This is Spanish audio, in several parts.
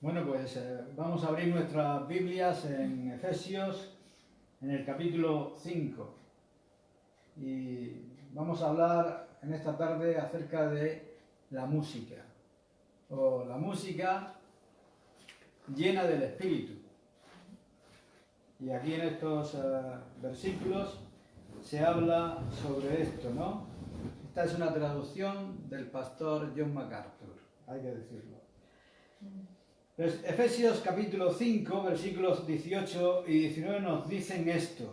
Bueno, pues vamos a abrir nuestras Biblias en Efesios, en el capítulo 5. Y vamos a hablar en esta tarde acerca de la música, o la música llena del Espíritu. Y aquí en estos versículos se habla sobre esto, ¿no? Esta es una traducción del pastor John MacArthur, hay que decirlo. Pues Efesios capítulo 5, versículos 18 y 19 nos dicen esto: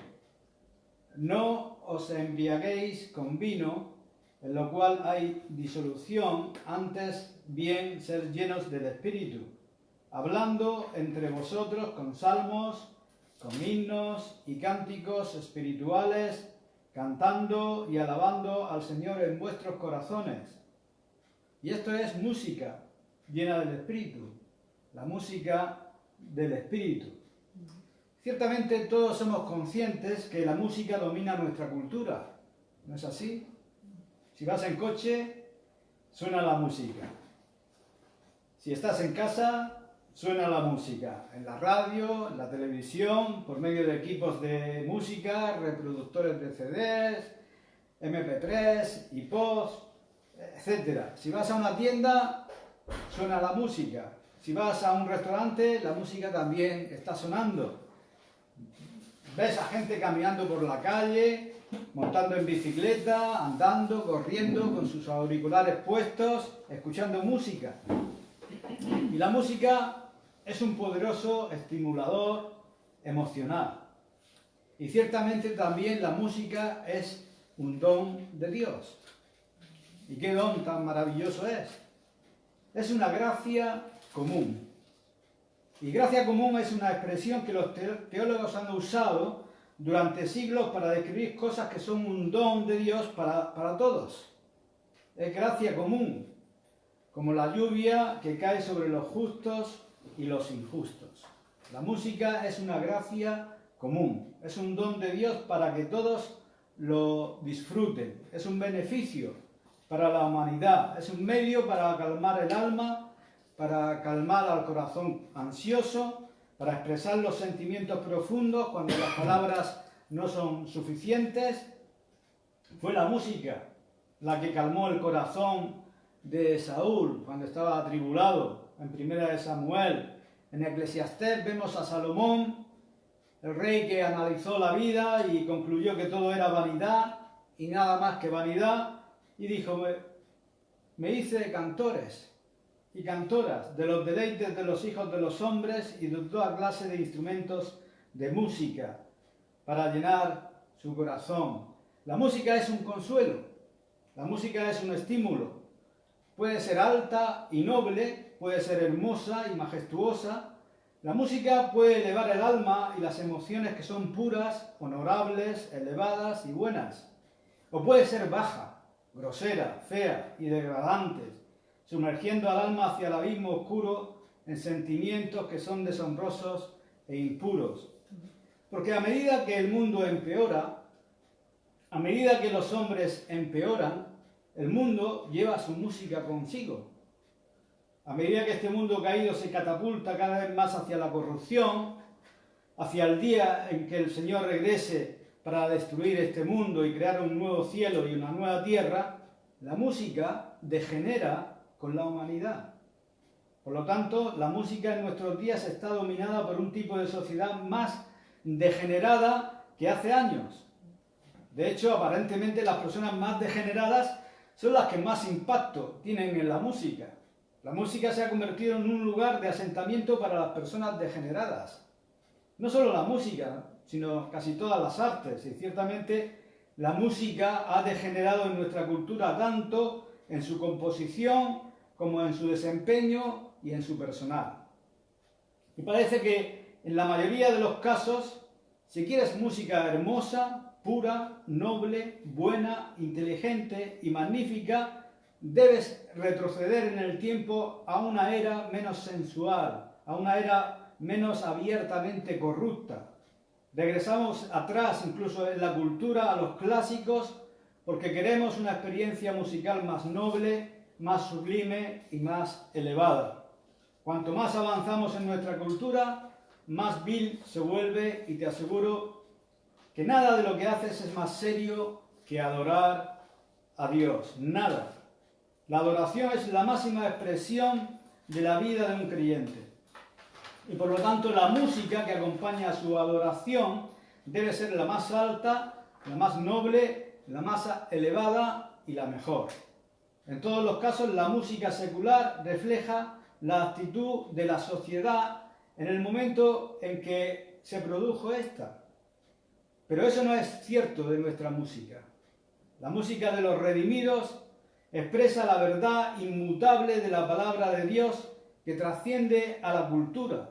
no os embriaguéis con vino, en lo cual hay disolución, antes bien ser llenos del Espíritu, hablando entre vosotros con salmos, con himnos y cánticos espirituales, cantando y alabando al Señor en vuestros corazones. Y esto es música llena del Espíritu, la música del Espíritu. Ciertamente todos somos conscientes que la música domina nuestra cultura, ¿no es así? Si vas en coche, suena la música. Si estás en casa, suena la música. En la radio, en la televisión, por medio de equipos de música, reproductores de CDs, MP3, iPods, etc. Si vas a una tienda, suena la música. Si vas a un restaurante, la música también está sonando. Ves a gente caminando por la calle, montando en bicicleta, andando, corriendo, con sus auriculares puestos, escuchando música. Y la música es un poderoso estimulador emocional. Y ciertamente también la música es un don de Dios. ¿Y qué don tan maravilloso es? Es una gracia común. Y gracia común es una expresión que los teólogos han usado durante siglos para describir cosas que son un don de Dios para todos. Es gracia común, como la lluvia que cae sobre los justos y los injustos. La música es una gracia común, es un don de Dios para que todos lo disfruten, es un beneficio para la humanidad, es un medio para calmar el alma, para calmar al corazón ansioso, para expresar los sentimientos profundos cuando las palabras no son suficientes. Fue la música la que calmó el corazón de Saúl cuando estaba atribulado. En Primera de Samuel, en Eclesiastés vemos a Salomón, el rey que analizó la vida y concluyó que todo era vanidad y nada más que vanidad, y dijo: me hice cantores y cantoras de los deleites de los hijos de los hombres y de toda clase de instrumentos de música para llenar su corazón. La música es un consuelo, la música es un estímulo. Puede ser alta y noble, puede ser hermosa y majestuosa. La música puede elevar el alma y las emociones que son puras, honorables, elevadas y buenas. O puede ser baja, grosera, fea y degradante, sumergiendo al alma hacia el abismo oscuro en sentimientos que son deshonrosos e impuros. Porque a medida que el mundo empeora, a medida que los hombres empeoran, el mundo lleva su música consigo. A medida que este mundo caído se catapulta cada vez más hacia la corrupción, hacia el día en que el Señor regrese para destruir este mundo y crear un nuevo cielo y una nueva tierra, la música degenera con la humanidad. Por lo tanto, la música en nuestros días está dominada por un tipo de sociedad más degenerada que hace años. De hecho, aparentemente las personas más degeneradas son las que más impacto tienen en la música. La música se ha convertido en un lugar de asentamiento para las personas degeneradas. No solo la música, sino casi todas las artes. Y ciertamente la música ha degenerado en nuestra cultura tanto en su composición como en su desempeño y en su personal. Y parece que en la mayoría de los casos, si quieres música hermosa, pura, noble, buena, inteligente y magnífica, debes retroceder en el tiempo a una era menos sensual, a una era menos abiertamente corrupta. Regresamos atrás, incluso en la cultura, a los clásicos, porque queremos una experiencia musical más noble, más sublime y más elevada. Cuanto más avanzamos en nuestra cultura, más vil se vuelve, y te aseguro que nada de lo que haces es más serio que adorar a Dios. Nada. La adoración es la máxima expresión de la vida de un creyente. Y por lo tanto la música que acompaña a su adoración debe ser la más alta, la más noble, la más elevada y la mejor. En todos los casos la música secular refleja la actitud de la sociedad en el momento en que se produjo esta. Pero eso no es cierto de nuestra música. La música de los redimidos expresa la verdad inmutable de la palabra de Dios que trasciende a la cultura.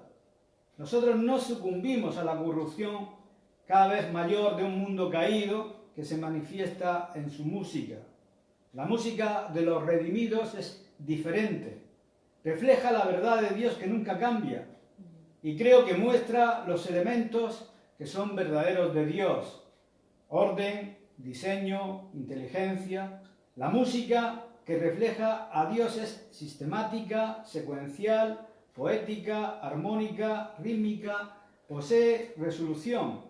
Nosotros no sucumbimos a la corrupción cada vez mayor de un mundo caído que se manifiesta en su música. La música de los redimidos es diferente. Refleja la verdad de Dios que nunca cambia. Y creo que muestra los elementos que son verdaderos de Dios. Orden, diseño, inteligencia. La música que refleja a Dios es sistemática, secuencial, poética, armónica, rítmica, posee resolución.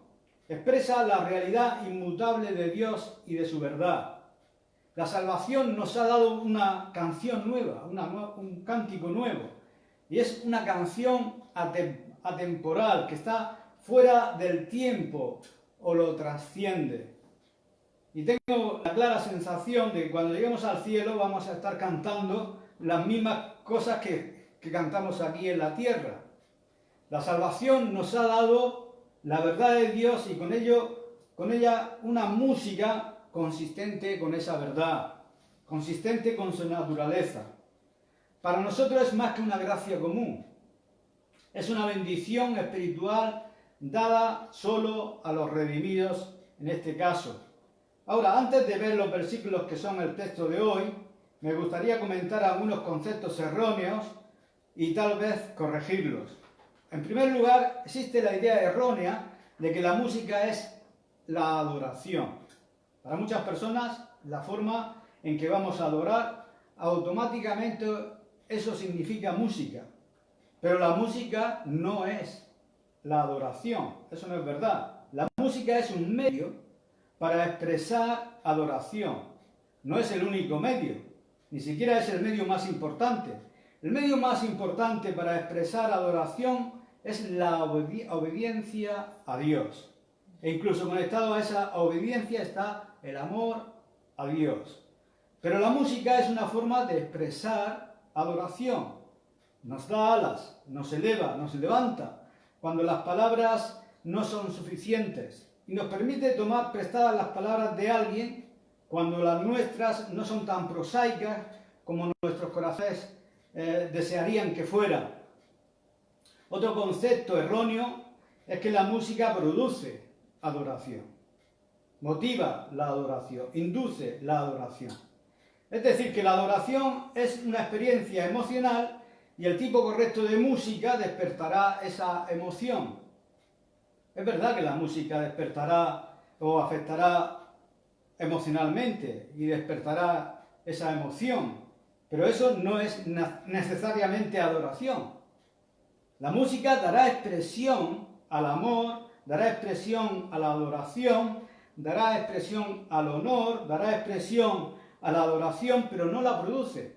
Expresa la realidad inmutable de Dios y de su verdad. La salvación nos ha dado una canción nueva, un cántico nuevo. Y es una canción atemporal, que está fuera del tiempo o lo trasciende. Y tengo la clara sensación de que cuando lleguemos al cielo vamos a estar cantando las mismas cosas que cantamos aquí en la tierra. La salvación nos ha dado la verdad de Dios y con ella una música consistente con esa verdad, consistente con su naturaleza. Para nosotros es más que una gracia común. Es una bendición espiritual dada solo a los redimidos en este caso. Ahora, antes de ver los versículos que son el texto de hoy, me gustaría comentar algunos conceptos erróneos y tal vez corregirlos. En primer lugar, existe la idea errónea de que la música es la adoración. Para muchas personas, la forma en que vamos a adorar, automáticamente eso significa música. Pero la música no es la adoración, eso no es verdad. La música es un medio para expresar adoración. No es el único medio, ni siquiera es el medio más importante. El medio más importante para expresar adoración es la obediencia a Dios. E incluso conectado a esa obediencia está el amor a Dios. Pero la música es una forma de expresar adoración. Nos da alas, nos eleva, nos levanta cuando las palabras no son suficientes y nos permite tomar prestadas las palabras de alguien cuando las nuestras no son tan prosaicas como nuestros corazones desearían que fueran. Otro concepto erróneo es que la música produce adoración, motiva la adoración, induce la adoración. Es decir, que la adoración es una experiencia emocional y el tipo correcto de música despertará esa emoción. Es verdad que la música despertará o afectará emocionalmente y despertará esa emoción, pero eso no es necesariamente adoración. La música dará expresión al amor, dará expresión a la adoración, dará expresión al honor, dará expresión a la adoración, pero no la produce.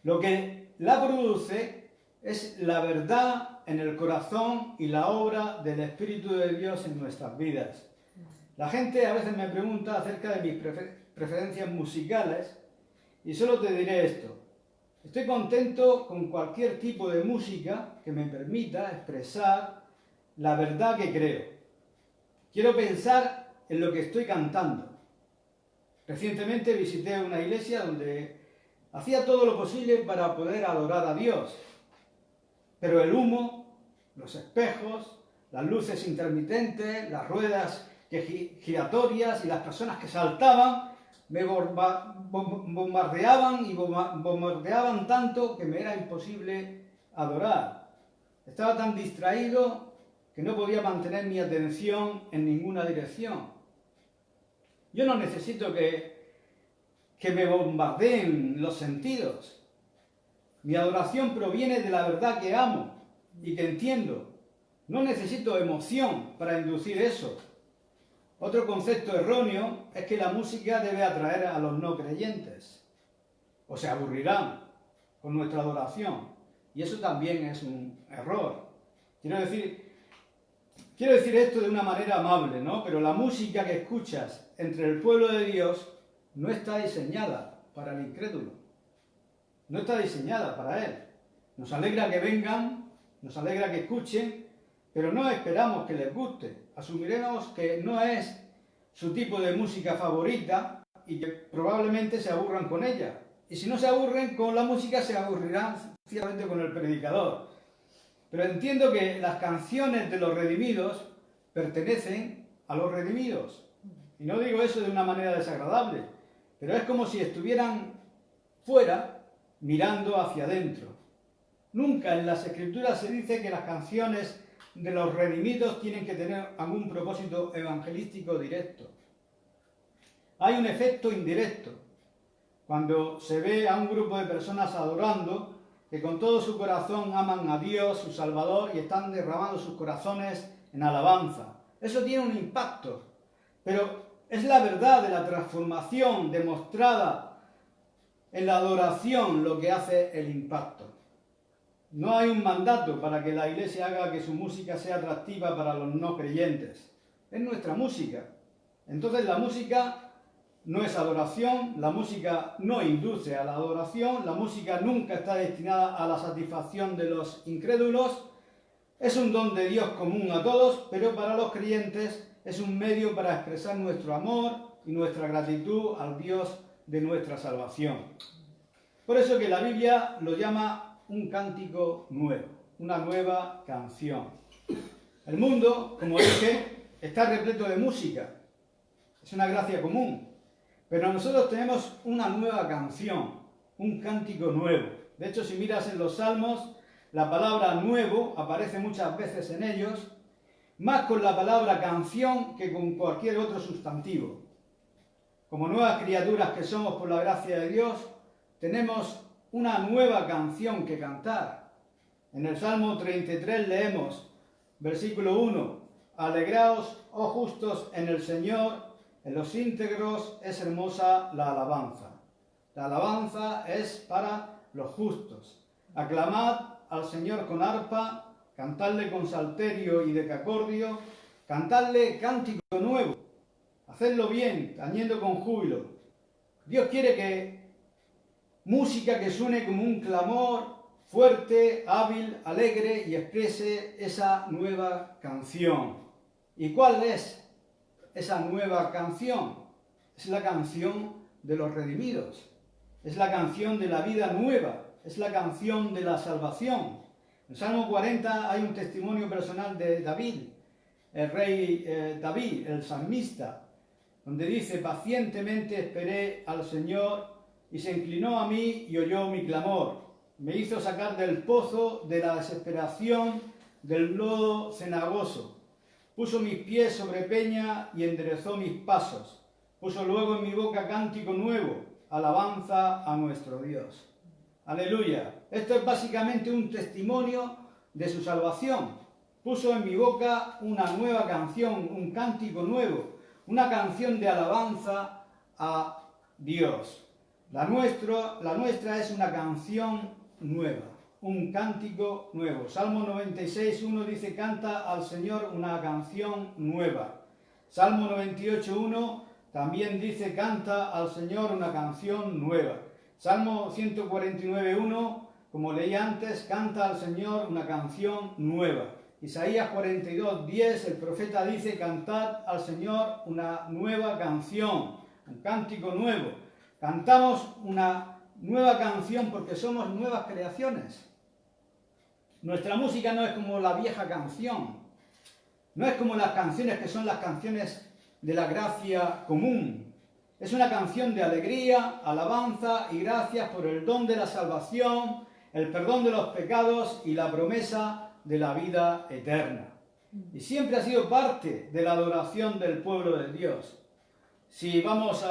Lo que la produce es la verdad en el corazón y la obra del Espíritu de Dios en nuestras vidas. La gente a veces me pregunta acerca de mis preferencias musicales y solo te diré esto. Estoy contento con cualquier tipo de música que me permita expresar la verdad que creo. Quiero pensar en lo que estoy cantando. Recientemente visité una iglesia donde hacía todo lo posible para poder adorar a Dios. Pero el humo, los espejos, las luces intermitentes, las ruedas giratorias y las personas que saltaban me bombardeaban y bombardeaban tanto que me era imposible adorar. Estaba tan distraído que no podía mantener mi atención en ninguna dirección. Yo no necesito que me bombardeen los sentidos. Mi adoración proviene de la verdad que amo y que entiendo. No necesito emoción para inducir eso. Otro concepto erróneo es que la música debe atraer a los no creyentes, o se aburrirán con nuestra adoración. Y eso también es un error. Quiero decir esto de una manera amable, ¿no? Pero la música que escuchas entre el pueblo de Dios no está diseñada para el incrédulo. No está diseñada para él. Nos alegra que vengan, nos alegra que escuchen, pero no esperamos que les guste. Asumiremos que no es su tipo de música favorita y que probablemente se aburran con ella. Y si no se aburren con la música, se aburrirán ciertamente con el predicador. Pero entiendo que las canciones de los redimidos pertenecen a los redimidos. Y no digo eso de una manera desagradable, pero es como si estuvieran fuera mirando hacia adentro. Nunca en las Escrituras se dice que las canciones de los redimidos tienen que tener algún propósito evangelístico directo. Hay un efecto indirecto. Cuando se ve a un grupo de personas adorando, que con todo su corazón aman a Dios, su Salvador, y están derramando sus corazones en alabanza. Eso tiene un impacto, pero es la verdad de la transformación demostrada en la adoración lo que hace el impacto. No hay un mandato para que la Iglesia haga que su música sea atractiva para los no creyentes. Es nuestra música. Entonces la música no es adoración, la música no induce a la adoración, la música nunca está destinada a la satisfacción de los incrédulos. Es un don de Dios común a todos, pero para los creyentes es un medio para expresar nuestro amor y nuestra gratitud al Dios de nuestra salvación. Por eso que la Biblia lo llama un cántico nuevo, una nueva canción. El mundo, como dije, está repleto de música. Es una gracia común. Pero nosotros tenemos una nueva canción, un cántico nuevo. De hecho, si miras en los Salmos, la palabra nuevo aparece muchas veces en ellos, más con la palabra canción que con cualquier otro sustantivo. Como nuevas criaturas que somos por la gracia de Dios, tenemos una nueva canción que cantar. En el Salmo 33 leemos, versículo 1, Alegraos, oh justos, en el Señor. En los íntegros es hermosa la alabanza. La alabanza es para los justos. Aclamad al Señor con arpa, cantadle con salterio y decacordio, cantadle cántico nuevo, hacedlo bien, tañendo con júbilo. Dios quiere que música que suene como un clamor fuerte, hábil, alegre y exprese esa nueva canción. ¿Y cuál es esa nueva canción? Es la canción de los redimidos, es la canción de la vida nueva, es la canción de la salvación. En Salmo 40 hay un testimonio personal de David, el rey David, el salmista, donde dice, pacientemente esperé al Señor y se inclinó a mí y oyó mi clamor. Me hizo sacar del pozo de la desesperación, del lodo cenagoso. Puso mis pies sobre peña y enderezó mis pasos. Puso luego en mi boca cántico nuevo, alabanza a nuestro Dios. Aleluya. Esto es básicamente un testimonio de su salvación. Puso en mi boca una nueva canción, un cántico nuevo, una canción de alabanza a Dios. La nuestra es una canción nueva. Un cántico nuevo. Salmo 96:1 dice, canta al Señor una canción nueva. Salmo 98:1 también dice, canta al Señor una canción nueva. Salmo 149:1, como leí antes, canta al Señor una canción nueva. Isaías 42:10, el profeta dice, cantad al Señor una nueva canción, un cántico nuevo. Cantamos una nueva canción porque somos nuevas creaciones. Nuestra música no es como la vieja canción, no es como las canciones que son las canciones de la gracia común. Es una canción de alegría, alabanza y gracias por el don de la salvación, el perdón de los pecados y la promesa de la vida eterna. Y siempre ha sido parte de la adoración del pueblo de Dios. Si vamos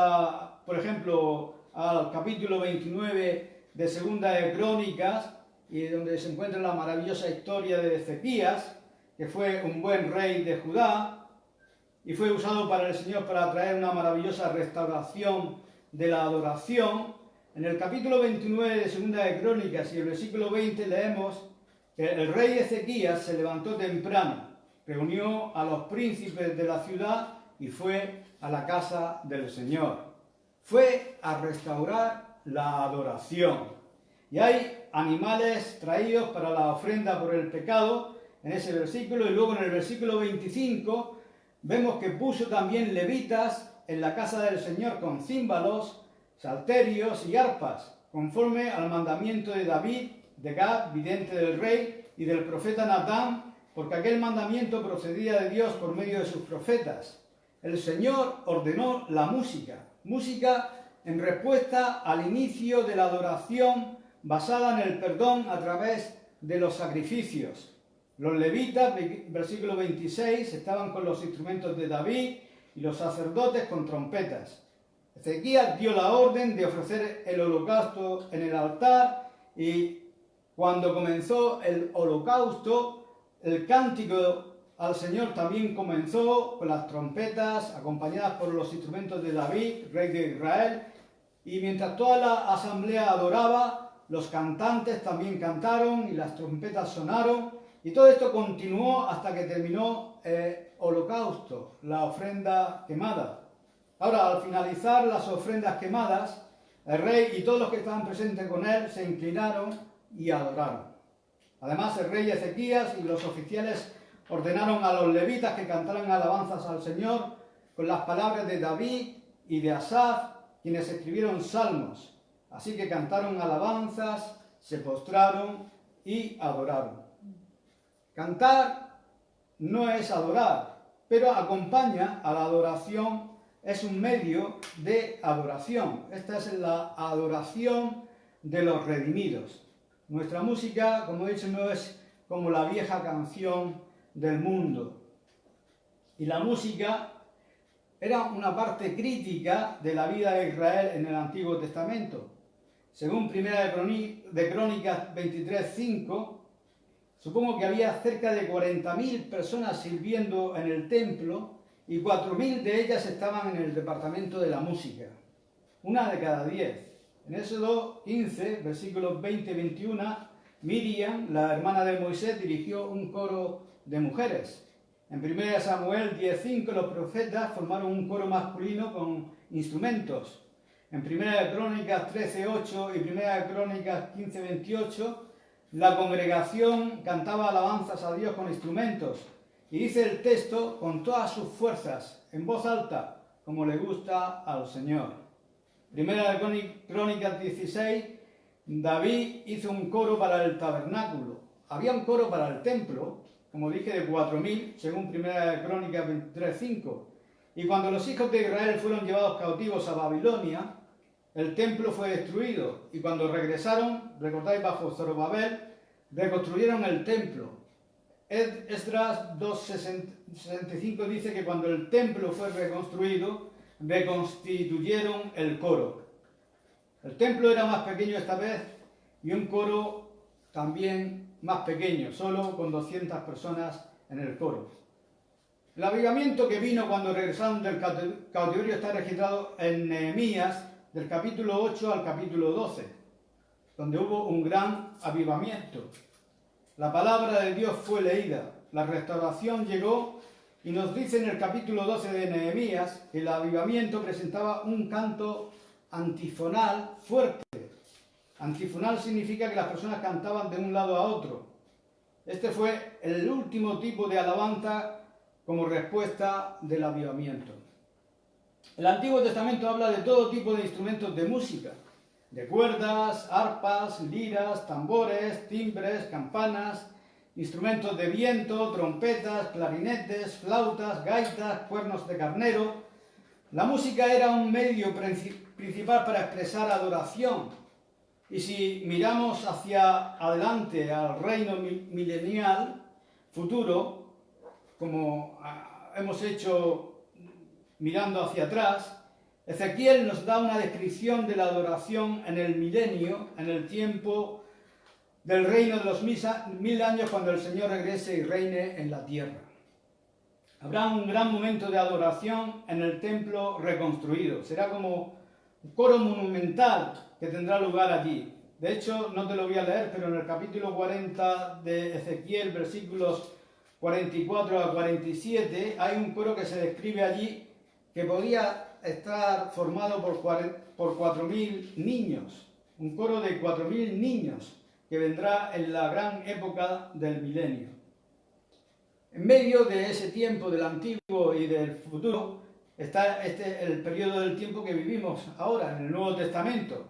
por ejemplo, al capítulo 29 de Segunda de Crónicas, y donde se encuentra la maravillosa historia de Ezequías, que fue un buen rey de Judá, y fue usado para el Señor para traer una maravillosa restauración de la adoración. En el capítulo 29 de Segunda de Crónicas y el versículo 20 leemos que el rey Ezequías se levantó temprano, reunió a los príncipes de la ciudad y fue a la casa del Señor. Fue a restaurar la adoración. Y hay animales traídos para la ofrenda por el pecado en ese versículo, y luego en el versículo 25 vemos que puso también levitas en la casa del Señor con címbalos, salterios y arpas, conforme al mandamiento de David, de Gad, vidente del rey, y del profeta Natán, porque aquel mandamiento procedía de Dios por medio de sus profetas. El Señor ordenó la música en respuesta al inicio de la adoración basada en el perdón a través de los sacrificios. Los levitas, versículo 26, estaban con los instrumentos de David y los sacerdotes con trompetas. Ezequías dio la orden de ofrecer el holocausto en el altar, y cuando comenzó el holocausto, el cántico al Señor también comenzó con las trompetas acompañadas por los instrumentos de David, rey de Israel, y mientras toda la asamblea adoraba, los cantantes también cantaron y las trompetas sonaron, y todo esto continuó hasta que terminó el holocausto, la ofrenda quemada. Ahora, al finalizar las ofrendas quemadas, el rey y todos los que estaban presentes con él se inclinaron y adoraron. Además, el rey Ezequías y los oficiales ordenaron a los levitas que cantaran alabanzas al Señor con las palabras de David y de Asaf, quienes escribieron salmos. Así que cantaron alabanzas, se postraron y adoraron. Cantar no es adorar, pero acompaña a la adoración, es un medio de adoración. Esta es la adoración de los redimidos. Nuestra música, como he dicho, no es como la vieja canción del mundo. Y la música era una parte crítica de la vida de Israel en el Antiguo Testamento. Según Primera de Crónicas 23:5, supongo que había cerca de 40.000 personas sirviendo en el templo, y 4.000 de ellas estaban en el departamento de la música, una de cada 10. En Éxodo 15, versículos 20 y 21, Miriam, la hermana de Moisés, dirigió un coro de mujeres. En 1 Samuel 10:5, los profetas formaron un coro masculino con instrumentos. En 1 Crónicas 13:8 y 1 Crónicas 15:28, la congregación cantaba alabanzas a Dios con instrumentos. Y dice el texto, con todas sus fuerzas, en voz alta, como le gusta al Señor. 1 Crónicas 16, David hizo un coro para el tabernáculo. Había un coro para el templo, como dije, de 4.000, según 1 Crónicas 23:5. Y cuando los hijos de Israel fueron llevados cautivos a Babilonia, el templo fue destruido. Y cuando regresaron, recordáis, bajo Zorobabel, reconstruyeron el templo. Esdras 2:65 dice que cuando el templo fue reconstruido, reconstituyeron el coro. El templo era más pequeño esta vez, y un coro también más pequeño, solo con 200 personas en el coro. El avivamiento que vino cuando regresaron del cautiverio está registrado en Nehemías, del capítulo 8 al capítulo 12, donde hubo un gran avivamiento. La palabra de Dios fue leída, la restauración llegó, y nos dice en el capítulo 12 de Nehemías que el avivamiento presentaba un canto antifonal fuerte. Antifonal significa que las personas cantaban de un lado a otro. Este fue el último tipo de alabanza como respuesta del avivamiento. El Antiguo Testamento habla de todo tipo de instrumentos de música, de cuerdas, arpas, liras, tambores, timbres, campanas, instrumentos de viento, trompetas, clarinetes, flautas, gaitas, cuernos de carnero. La música era un medio principal para expresar adoración. Y si miramos hacia adelante al reino milenial futuro, como hemos hecho mirando hacia atrás, Ezequiel nos da una descripción de la adoración en el milenio, en el tiempo del reino de los 1000 años, cuando el Señor regrese y reine en la tierra. Habrá un gran momento de adoración en el templo reconstruido. Será como un coro monumental que tendrá lugar allí. De hecho, no te lo voy a leer, pero en el capítulo 40 de Ezequiel, versículos 44 a 47, hay un coro que se describe allí que podía estar formado por 4.000 niños. Un coro de 4.000 niños que vendrá en la gran época del milenio. En medio de ese tiempo del antiguo y del futuro está el periodo del tiempo que vivimos ahora en el Nuevo Testamento,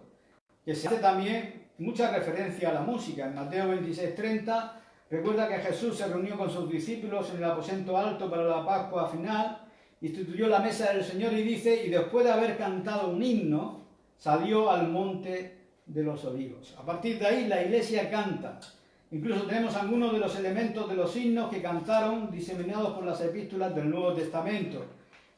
que se hace también mucha referencia a la música. En Mateo 26:30 recuerda que Jesús se reunió con sus discípulos en el aposento alto para la Pascua final, instituyó la mesa del Señor y dice, y después de haber cantado un himno, salió al monte de los Olivos. A partir de ahí la Iglesia canta. Incluso tenemos algunos de los elementos de los himnos que cantaron diseminados por las epístolas del Nuevo Testamento,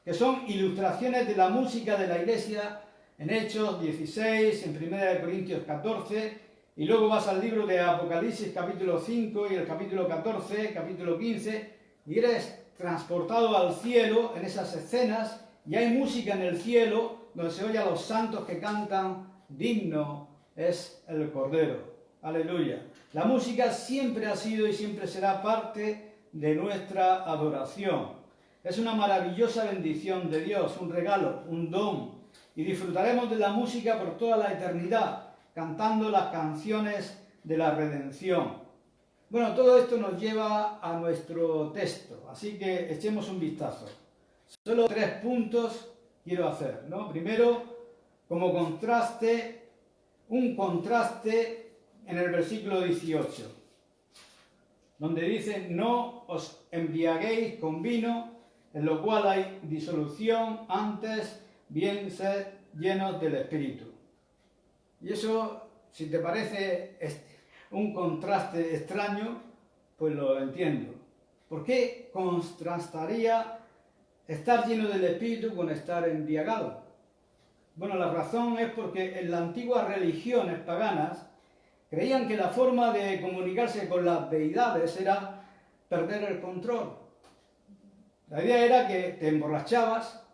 que son ilustraciones de la música de la Iglesia en Hechos 16, en 1 Corintios 14, y luego vas al libro de Apocalipsis capítulo 5 y el capítulo 14, capítulo 15, y eres transportado al cielo en esas escenas, y hay música en el cielo donde se oye a los santos que cantan, digno es el Cordero. Aleluya. La música siempre ha sido y siempre será parte de nuestra adoración. Es una maravillosa bendición de Dios, un regalo, un don. Y disfrutaremos de la música por toda la eternidad, cantando las canciones de la redención. Bueno, todo esto nos lleva a nuestro texto, así que echemos un vistazo. Solo 3 puntos quiero hacer, ¿no? Primero, como contraste, un contraste en el versículo 18, donde dice, no os embriaguéis con vino, en lo cual hay disolución, antes bien sed llenos del Espíritu. Y eso, si te parece un contraste extraño, pues lo entiendo. ¿Por qué contrastaría estar lleno del Espíritu con estar embriagado? Bueno, la razón es porque en las antiguas religiones paganas creían que la forma de comunicarse con las deidades era perder el control. La idea era que te emborrachabas,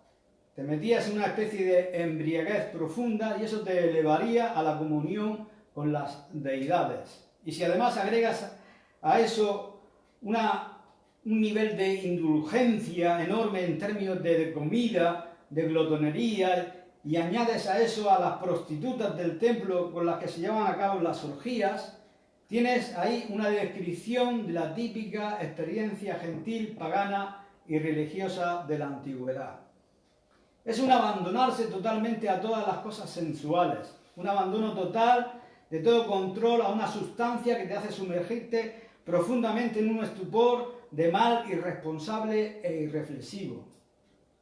te metías en una especie de embriaguez profunda y eso te elevaría a la comunión con las deidades. Y si además agregas a eso un nivel de indulgencia enorme en términos de comida, de glotonería, y añades a eso a las prostitutas del templo con las que se llevan a cabo las orgías, tienes ahí una descripción de la típica experiencia gentil, pagana y religiosa de la antigüedad. Es un abandonarse totalmente a todas las cosas sensuales, un abandono total de todo control a una sustancia que te hace sumergirte profundamente en un estupor de mal, irresponsable e irreflexivo.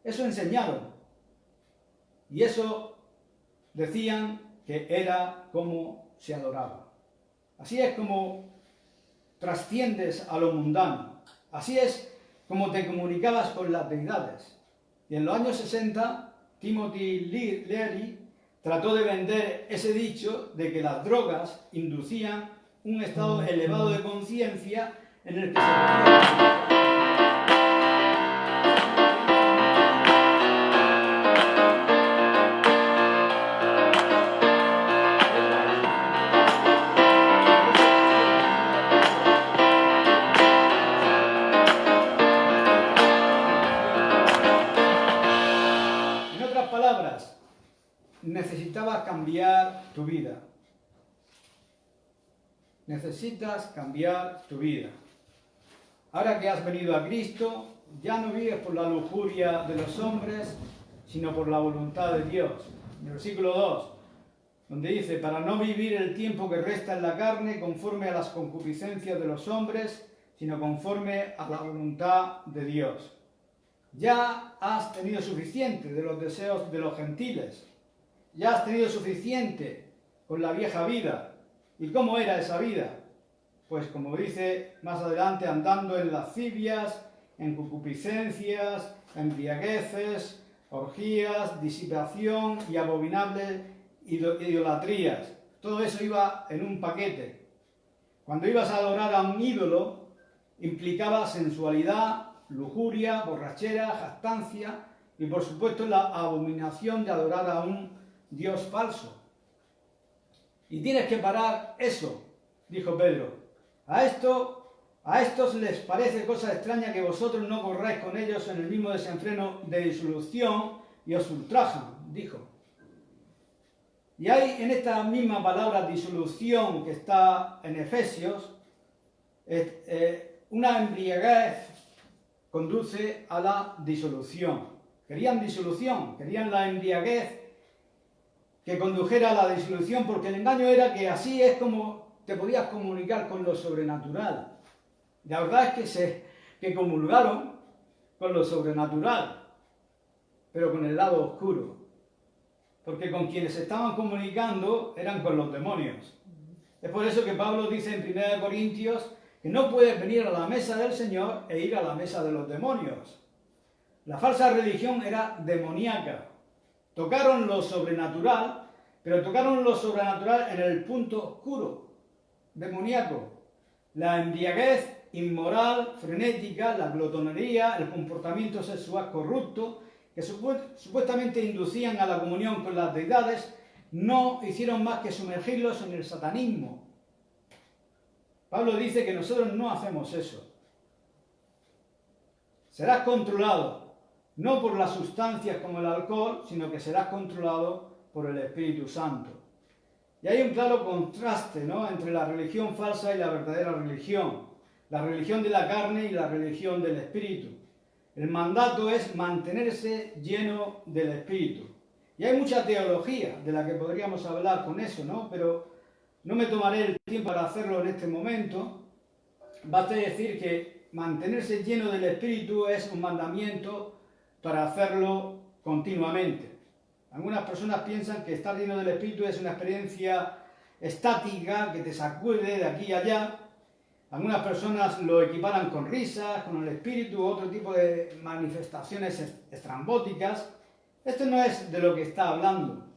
Eso enseñaron. Y eso decían que era como se adoraba. Así es como trasciendes a lo mundano. Así es como te comunicabas con las deidades. Y en los años 60, Timothy Leary trató de vender ese dicho de que las drogas inducían un estado elevado de conciencia en el que se podía... Necesitabas cambiar tu vida. Necesitas cambiar tu vida. Ahora que has venido a Cristo, ya no vives por la lujuria de los hombres, sino por la voluntad de Dios. En el versículo 2, donde dice, para no vivir el tiempo que resta en la carne conforme a las concupiscencias de los hombres, sino conforme a la voluntad de Dios. Ya has tenido suficiente de los deseos de los gentiles. Ya has tenido suficiente con la vieja vida. ¿Y cómo era esa vida? Pues como dice más adelante, andando en lascivias, en concupiscencias, embriagueces, orgías, disipación y abominables idolatrías. Todo eso iba en un paquete. Cuando ibas a adorar a un ídolo, implicaba sensualidad, lujuria, borrachera, jactancia y por supuesto la abominación de adorar a un Dios falso. Y tienes que parar eso, dijo Pedro. A estos les parece cosa extraña que vosotros no corráis con ellos en el mismo desenfreno de disolución y os ultrajan, dijo. Y hay en esta misma palabra disolución que está en Efesios, una embriaguez conduce a la disolución. Querían disolución, querían la embriaguez que condujera a la disolución, porque el engaño era que así es como te podías comunicar con lo sobrenatural. La verdad es que comulgaron con lo sobrenatural, pero con el lado oscuro. Porque con quienes se estaban comunicando eran con los demonios. Es por eso que Pablo dice en 1 Corintios que no puedes venir a la mesa del Señor e ir a la mesa de los demonios. La falsa religión era demoníaca. Tocaron lo sobrenatural, pero tocaron lo sobrenatural en el punto oscuro, demoníaco. La embriaguez inmoral, frenética, la glotonería, el comportamiento sexual corrupto, que supuestamente inducían a la comunión con las deidades, no hicieron más que sumergirlos en el satanismo. Pablo dice que nosotros no hacemos eso. Serás controlado, no por las sustancias como el alcohol, sino que serás controlado por el Espíritu Santo. Y hay un claro contraste, ¿no?, entre la religión falsa y la verdadera religión. La religión de la carne y la religión del Espíritu. El mandato es mantenerse lleno del Espíritu. Y hay mucha teología de la que podríamos hablar con eso, ¿no? Pero no me tomaré el tiempo para hacerlo en este momento. Basta decir que mantenerse lleno del Espíritu es un mandamiento para hacerlo continuamente. Algunas personas piensan que estar lleno del Espíritu es una experiencia estática que te sacude de aquí y allá. Algunas personas lo equiparan con risas, con el espíritu, otro tipo de manifestaciones estrambóticas. Esto no es de lo que está hablando.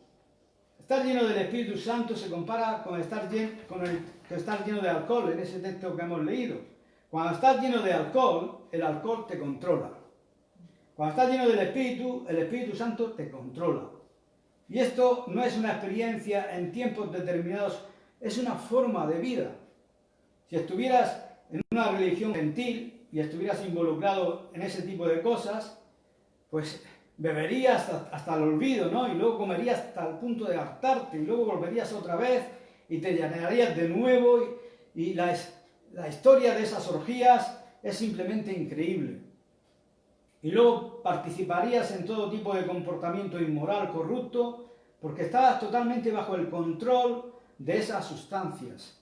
Estar lleno del Espíritu Santo se compara con estar lleno de alcohol, en ese texto que hemos leído. Cuando estás lleno de alcohol, el alcohol te controla. Cuando estás lleno del Espíritu, el Espíritu Santo te controla. Y esto no es una experiencia en tiempos determinados, es una forma de vida. Si estuvieras en una religión gentil y estuvieras involucrado en ese tipo de cosas, pues beberías hasta el olvido, ¿no? Y luego comerías hasta el punto de hartarte, y luego volverías otra vez y te llenarías de nuevo. Y la historia de esas orgías es simplemente increíble. Y luego participarías en todo tipo de comportamiento inmoral, corrupto, porque estabas totalmente bajo el control de esas sustancias.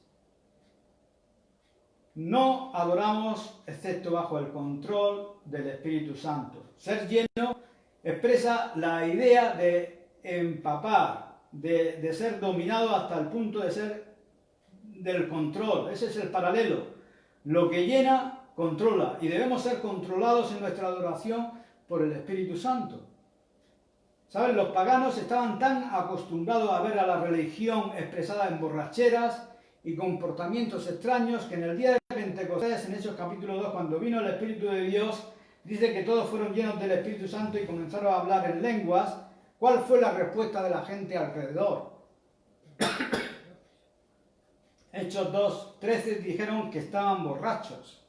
No adoramos excepto bajo el control del Espíritu Santo. Ser lleno expresa la idea de empapar, de ser dominado hasta el punto de ser del control. Ese es el paralelo. Lo que llena, controla. Y debemos ser controlados en nuestra adoración por el Espíritu Santo. ¿Saben? Los paganos estaban tan acostumbrados a ver a la religión expresada en borracheras y comportamientos extraños que en el día de Pentecostés, en Hechos capítulo 2, cuando vino el Espíritu de Dios, dice que todos fueron llenos del Espíritu Santo y comenzaron a hablar en lenguas. ¿Cuál fue la respuesta de la gente alrededor? Hechos 2:13 dijeron que estaban borrachos.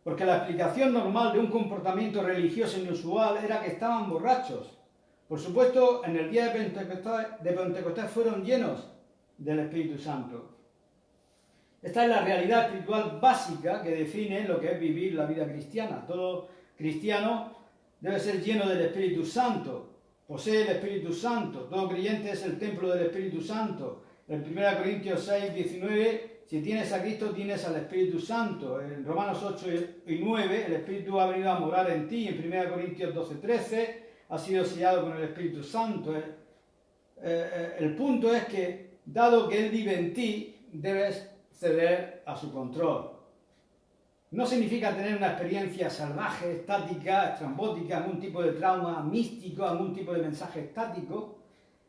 Porque la explicación normal de un comportamiento religioso inusual era que estaban borrachos. Por supuesto, en el día de Pentecostés fueron llenos del Espíritu Santo. Esta es la realidad espiritual básica que define lo que es vivir la vida cristiana. Todo cristiano debe ser lleno del Espíritu Santo, posee el Espíritu Santo. Todo creyente es el templo del Espíritu Santo. En 1 Corintios 6:19, si tienes a Cristo, tienes al Espíritu Santo. En Romanos 8:9, el Espíritu ha venido a morar en ti. En 1 Corintios 12:13, ha sido sellado con el Espíritu Santo. El punto es que, dado que Él vive en ti, debes ceder a su control. No significa tener una experiencia salvaje, estática, estrambótica, algún tipo de trauma místico, algún tipo de mensaje estático.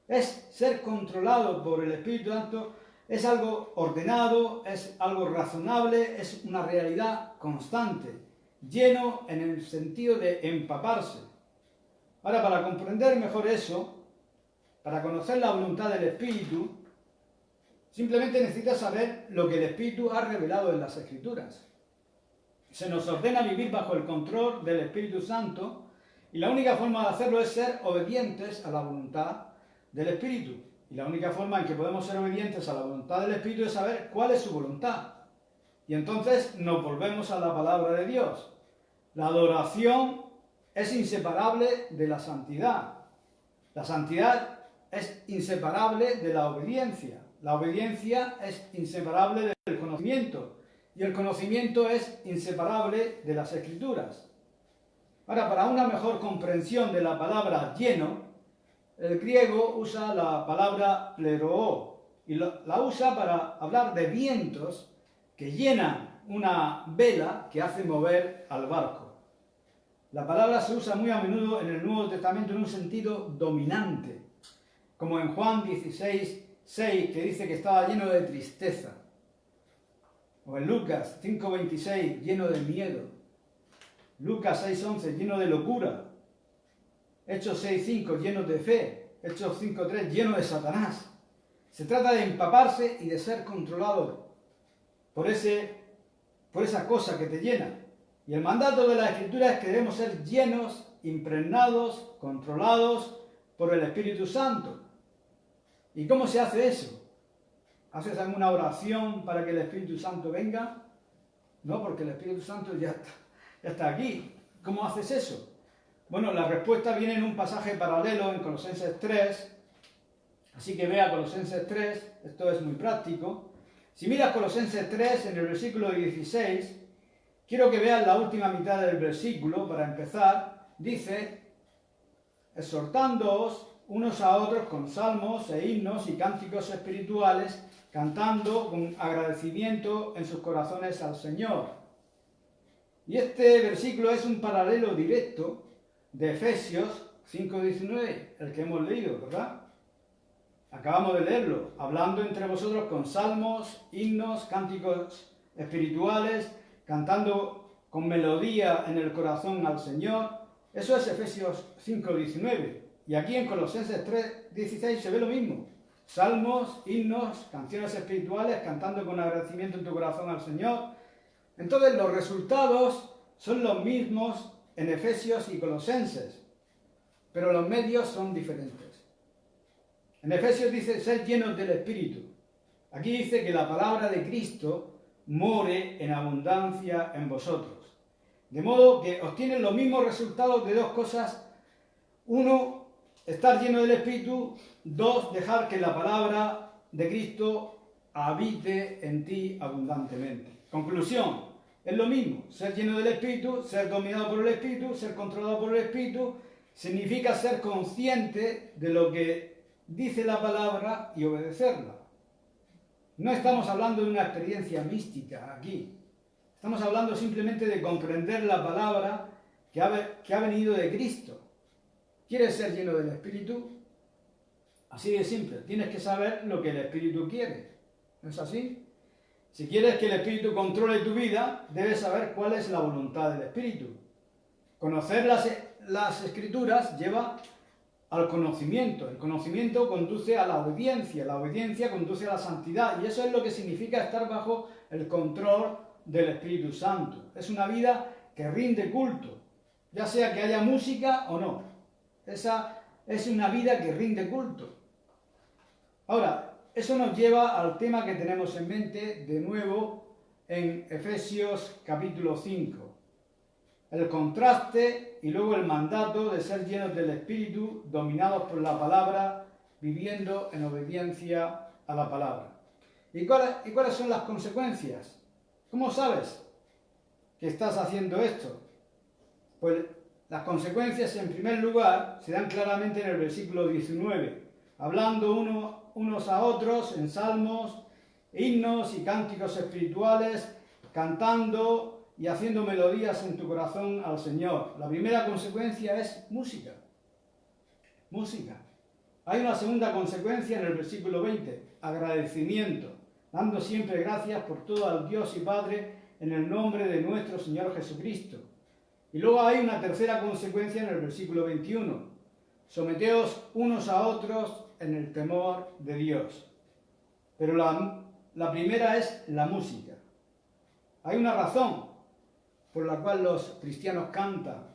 Es ser controlado por el Espíritu Santo, es algo ordenado, es algo razonable, es una realidad constante, lleno en el sentido de empaparse. Ahora, para comprender mejor eso, para conocer la voluntad del Espíritu, simplemente necesitas saber lo que el Espíritu ha revelado en las Escrituras. Se nos ordena vivir bajo el control del Espíritu Santo y la única forma de hacerlo es ser obedientes a la voluntad del Espíritu. Y la única forma en que podemos ser obedientes a la voluntad del Espíritu es saber cuál es su voluntad. Y entonces nos volvemos a la palabra de Dios. La adoración es inseparable de la santidad. La santidad es inseparable de la obediencia. La obediencia es inseparable del conocimiento. Y el conocimiento es inseparable de las Escrituras. Ahora, para una mejor comprensión de la palabra lleno, el griego usa la palabra pleroo y la usa para hablar de vientos que llenan una vela que hace mover al barco. La palabra se usa muy a menudo en el Nuevo Testamento en un sentido dominante, como en Juan 16:6, que dice que estaba lleno de tristeza. O en Lucas 5:26, lleno de miedo. Lucas 6:11, lleno de locura. Hechos 6:5, lleno de fe. Hechos 5:3, lleno de Satanás. Se trata de empaparse y de ser controlado por esa cosa que te llena. Y el mandato de la Escritura es que debemos ser llenos, impregnados, controlados por el Espíritu Santo. ¿Y cómo se hace eso? ¿Haces alguna oración para que el Espíritu Santo venga? No, porque el Espíritu Santo ya está aquí. ¿Cómo haces eso? Bueno, la respuesta viene en un pasaje paralelo en Colosenses 3. Así que vea Colosenses 3, esto es muy práctico. Si miras Colosenses 3 en el versículo 16, quiero que veas la última mitad del versículo para empezar. Dice, exhortándoos unos a otros con salmos e himnos y cánticos espirituales, cantando con agradecimiento en sus corazones al Señor. Y este versículo es un paralelo directo de Efesios 5:19, el que hemos leído, ¿verdad? Acabamos de leerlo, hablando entre vosotros con salmos, himnos, cánticos espirituales, cantando con melodía en el corazón al Señor. Eso es Efesios 5:19. Y aquí en Colosenses 3:16 se ve lo mismo. Salmos, himnos, canciones espirituales, cantando con agradecimiento en tu corazón al Señor. Entonces los resultados son los mismos en Efesios y Colosenses, pero los medios son diferentes. En Efesios dice, sed llenos del Espíritu. Aquí dice que la palabra de Cristo more en abundancia en vosotros. De modo que obtienen los mismos resultados de dos cosas. Uno, estar lleno del Espíritu. Dos, dejar que la palabra de Cristo habite en ti abundantemente. Conclusión, es lo mismo. Ser lleno del Espíritu, ser dominado por el Espíritu, ser controlado por el Espíritu, significa ser consciente de lo que dice la palabra y obedecerla. No estamos hablando de una experiencia mística aquí. Estamos hablando simplemente de comprender la palabra que ha venido de Cristo. ¿Quieres ser lleno del Espíritu? Así de simple. Tienes que saber lo que el Espíritu quiere. ¿No es así? Si quieres que el Espíritu controle tu vida, debes saber cuál es la voluntad del Espíritu. Conocer las Escrituras lleva al conocimiento. El conocimiento conduce a la obediencia conduce a la santidad. Y eso es lo que significa estar bajo el control del Espíritu Santo. Es una vida que rinde culto, ya sea que haya música o no. Esa es una vida que rinde culto. Ahora, eso nos lleva al tema que tenemos en mente de nuevo en Efesios capítulo 5. El contraste y luego el mandato de ser llenos del Espíritu, dominados por la palabra, viviendo en obediencia a la palabra. ¿Y cuáles son las consecuencias? ¿Cómo sabes que estás haciendo esto? Pues las consecuencias, en primer lugar, se dan claramente en el versículo 19, hablando unos a otros en salmos, himnos y cánticos espirituales, cantando y haciendo melodías en tu corazón al Señor. La primera consecuencia es música. Música. Hay una segunda consecuencia en el versículo 20, agradecimiento, dando siempre gracias por todo al Dios y Padre en el nombre de nuestro Señor Jesucristo. Y luego hay una tercera consecuencia en el versículo 21, someteos unos a otros en el temor de Dios. Pero la primera es la música. Hay una razón por la cual los cristianos cantan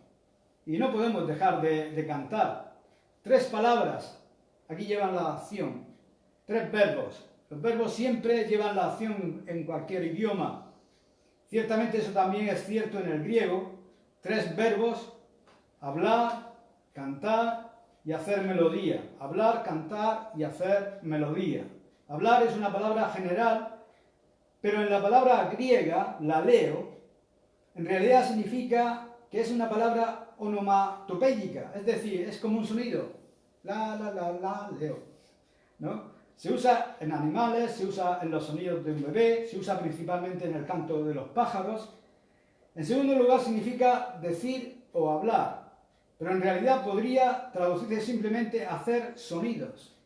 y no podemos dejar de cantar. 3 palabras aquí llevan la acción, 3 verbos. Los verbos siempre llevan la acción en cualquier idioma. Ciertamente eso también es cierto en el griego. 3 verbos: hablar, cantar y hacer melodía. Hablar, cantar y hacer melodía. Hablar es una palabra general, pero en la palabra griega, laleo, en realidad significa que es una palabra onomatopéyica, es decir, es como un sonido. La, leo, ¿no? Se usa en animales, se usa en los sonidos de un bebé, se usa principalmente en el canto de los pájaros. En segundo lugar, significa decir o hablar, pero en realidad podría traducirse simplemente hacer sonidos.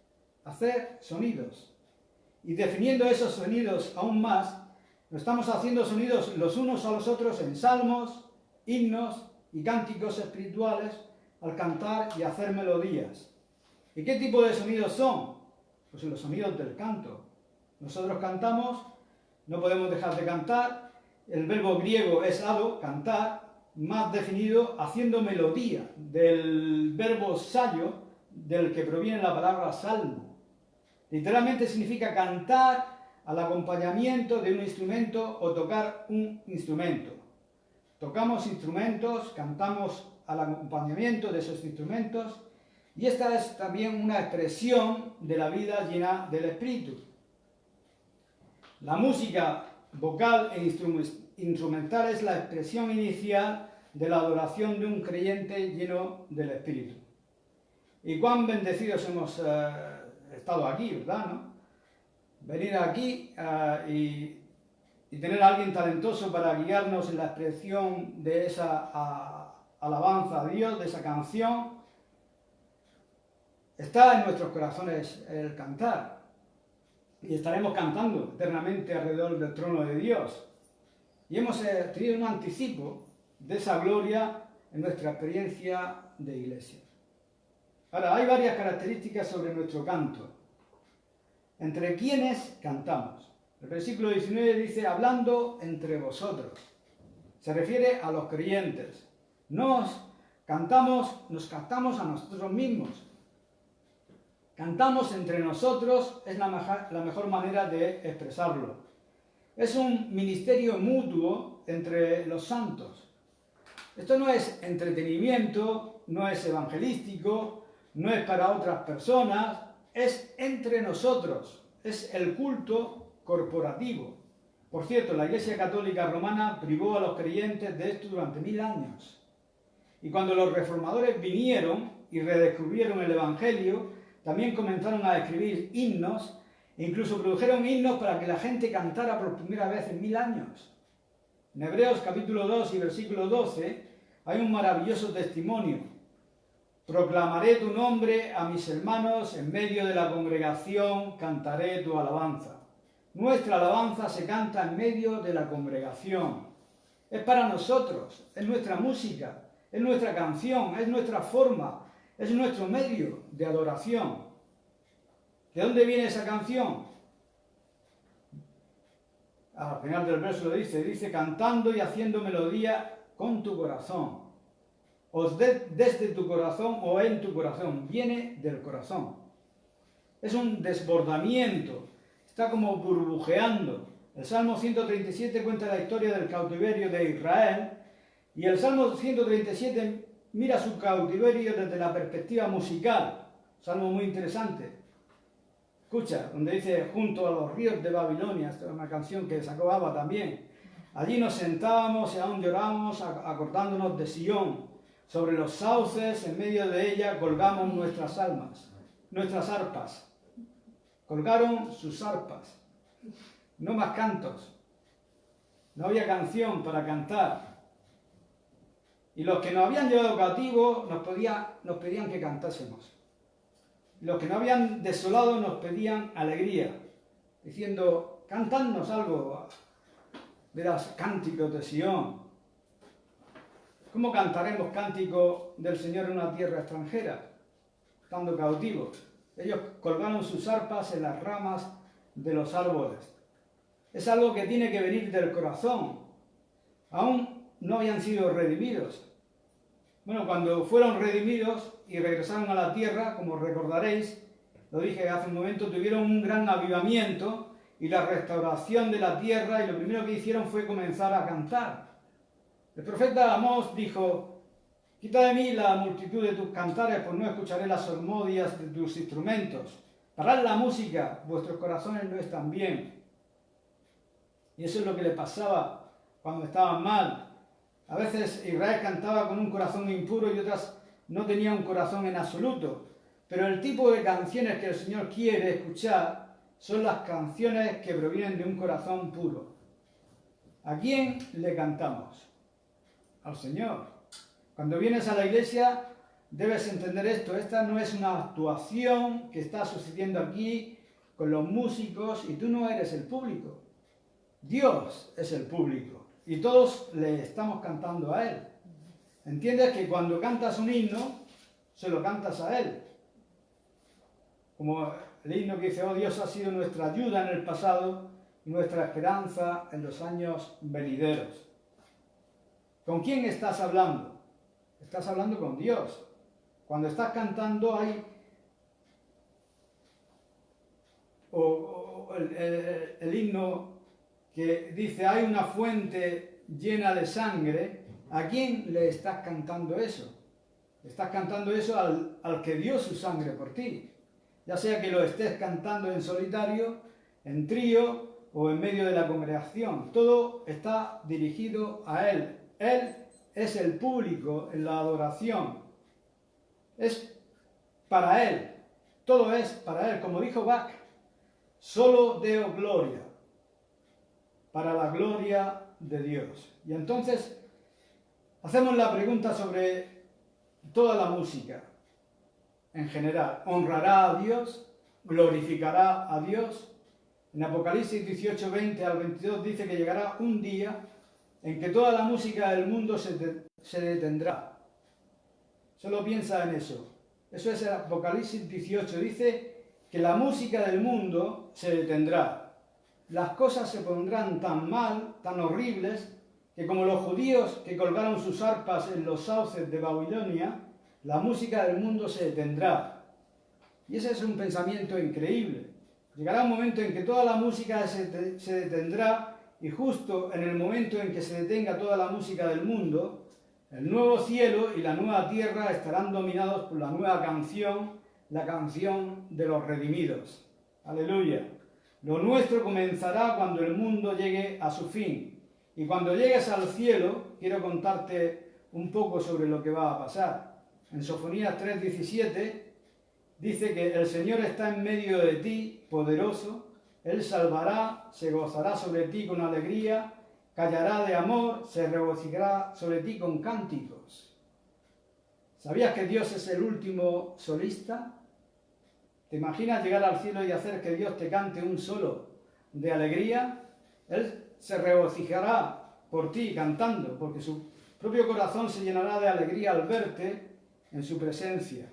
Hacer sonidos. Y definiendo esos sonidos aún más, estamos haciendo sonidos los unos a los otros en salmos, himnos y cánticos espirituales al cantar y hacer melodías. ¿Y qué tipo de sonidos son? Pues los sonidos del canto. Nosotros cantamos, no podemos dejar de cantar. El verbo griego es ado, cantar, más definido haciendo melodía, del verbo sayo, del que proviene la palabra salmo. Literalmente significa cantar al acompañamiento de un instrumento o tocar un instrumento. Tocamos instrumentos, cantamos al acompañamiento de esos instrumentos, y esta es también una expresión de la vida llena del Espíritu. La música vocal e instrumental es la expresión inicial de la adoración de un creyente lleno del Espíritu. Y cuán bendecidos hemos estado aquí, ¿verdad? ¿No? Venir aquí y tener a alguien talentoso para guiarnos en la expresión de esa alabanza a Dios, de esa canción. Está en nuestros corazones el cantar y estaremos cantando eternamente alrededor del trono de Dios. Y hemos tenido un anticipo de esa gloria en nuestra experiencia de iglesia. Ahora, hay varias características sobre nuestro canto. ¿Entre quiénes cantamos? El versículo 19 dice, hablando entre vosotros. Se refiere a los creyentes. Nos cantamos a nosotros mismos. Cantamos entre nosotros, es la mejor manera de expresarlo. Es un ministerio mutuo entre los santos. Esto no es entretenimiento, no es evangelístico, no es para otras personas, es entre nosotros, es el culto corporativo. Por cierto, la Iglesia Católica Romana privó a los creyentes de esto durante 1000 años. Y cuando los reformadores vinieron y redescubrieron el Evangelio, también comenzaron a escribir himnos, e incluso produjeron himnos para que la gente cantara por primera vez en 1000 años. En Hebreos capítulo 2 y versículo 12 hay un maravilloso testimonio. Proclamaré tu nombre a mis hermanos, en medio de la congregación cantaré tu alabanza. Nuestra alabanza se canta en medio de la congregación. Es para nosotros, es nuestra música, es nuestra canción, es nuestra forma, es nuestro medio de adoración. ¿De dónde viene esa canción? Al final del verso lo dice cantando y haciendo melodía con tu corazón. Desde tu corazón o en tu corazón, viene del corazón. Es un desbordamiento, está como burbujeando. El Salmo 137 cuenta la historia del cautiverio de Israel y el Salmo 137 mira su cautiverio desde la perspectiva musical. Salmo muy interesante. Escucha, donde dice, junto a los ríos de Babilonia, esta es una canción que sacó Abba también. Allí nos sentábamos y aún llorábamos acordándonos de Sión. Sobre los sauces, en medio de ella, colgamos nuestras arpas. Colgaron sus arpas. No más cantos. no había canción para cantar. Y los que nos habían llevado cautivos nos pedían que cantásemos. Los que nos habían desolado nos pedían alegría, diciendo, cantadnos algo de los cánticos de Sión. ¿Cómo cantaremos cánticos del Señor en una tierra extranjera, estando cautivos? Ellos colgaron sus arpas en las ramas de los árboles. Es algo que tiene que venir del corazón. Aún no habían sido redimidos. Bueno, cuando fueron redimidos y regresaron a la tierra, como recordaréis, lo dije hace un momento, tuvieron un gran avivamiento y la restauración de la tierra, y lo primero que hicieron fue comenzar a cantar. El profeta Amós dijo, quita de mí la multitud de tus cantares, pues no escucharé las salmodias de tus instrumentos. Parad la música, vuestros corazones no están bien. Y eso es lo que le pasaba cuando estaban mal. A veces Israel cantaba con un corazón impuro y otras no tenía un corazón en absoluto. Pero el tipo de canciones que el Señor quiere escuchar son las canciones que provienen de un corazón puro. ¿A quién le cantamos? Al Señor. Cuando vienes a la iglesia debes entender esto. Esta no es una actuación que está sucediendo aquí con los músicos y tú no eres el público. Dios es el público. Y todos le estamos cantando a Él. ¿Entiendes que cuando cantas un himno, se lo cantas a Él? Como el himno que dice, oh Dios ha sido nuestra ayuda en el pasado y nuestra esperanza en los años venideros. ¿Con quién estás hablando? Estás hablando con Dios. Cuando estás cantando hay el himno que dice, hay una fuente llena de sangre. ¿A quién le estás cantando eso? Estás cantando eso al que dio su sangre por ti. Ya sea que lo estés cantando en solitario, en trío o en medio de la congregación. Todo está dirigido a Él. Él es el público en la adoración. Es para Él. Todo es para Él. Como dijo Bach, solo Deo gloria. Para la gloria de Dios. Y entonces hacemos la pregunta sobre toda la música en general. ¿Honrará a Dios? ¿Glorificará a Dios? En Apocalipsis 18, 20 al 22 dice que llegará un día en que toda la música del mundo se detendrá. Solo piensa en eso. Eso es el Apocalipsis 18. Dice que la música del mundo se detendrá. Las cosas se pondrán tan mal, tan horribles, que como los judíos que colgaron sus arpas en los sauces de Babilonia, la música del mundo se detendrá. Y ese es un pensamiento increíble. Llegará un momento en que toda la música se detendrá, y justo en el momento en que se detenga toda la música del mundo, el nuevo cielo y la nueva tierra estarán dominados por la nueva canción, la canción de los redimidos. Aleluya. Lo nuestro comenzará cuando el mundo llegue a su fin. Y cuando llegues al cielo, quiero contarte un poco sobre lo que va a pasar. En Sofonías 3:17 dice que el Señor está en medio de ti, poderoso. Él salvará, se gozará sobre ti con alegría, callará de amor, se regocijará sobre ti con cánticos. ¿Sabías que Dios es el último solista? ¿Te imaginas llegar al cielo y hacer que Dios te cante un solo de alegría? Él se regocijará por ti cantando, porque su propio corazón se llenará de alegría al verte en su presencia.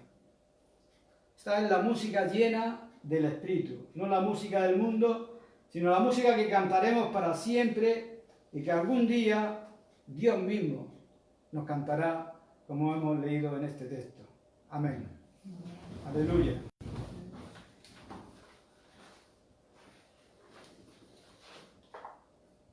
Esta es la música llena del Espíritu, no la música del mundo, sino la música que cantaremos para siempre y que algún día Dios mismo nos cantará, como hemos leído en este texto. Amén. Aleluya.